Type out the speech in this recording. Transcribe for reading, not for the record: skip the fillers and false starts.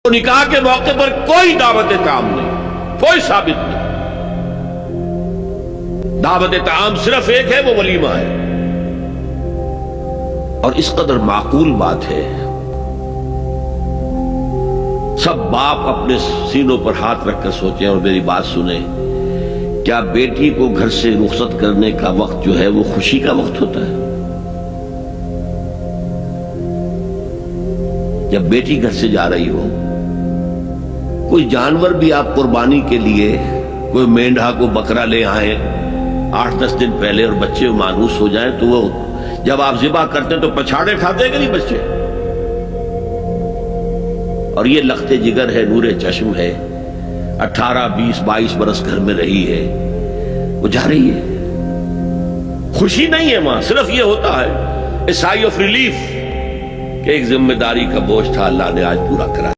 तो निकाह के मौके पर कोई दावत ताम नहीं, कोई साबित नहीं। दावत ताम सिर्फ एक है, वो वलीमा है। और इस कदर माकूल बात है, सब बाप अपने सीनों पर हाथ रखकर सोचें और मेरी बात सुने। क्या बेटी को घर से रुखसत करने का वक्त जो है वो खुशी का वक्त होता है? जब बेटी घर से जा रही हो, कोई जानवर भी आप कुर्बानी के लिए, कोई मेंढा को बकरा ले आए 8-10 दिन पहले और बच्चे मानूस हो जाएं, तो वो जब आप ज़िबा करते हैं तो पछाड़े खाते हैं कि नहीं बच्चे? और ये लख्ते जिगर है, नूरे चश्म है, 18, 20, 22 बरस घर में रही है, वो जा रही है। खुशी नहीं है मां, सिर्फ ये होता है ए साई ऑफ रिलीफ कि एक जिम्मेदारी का बोझ था, अल्लाह ने आज पूरा करा।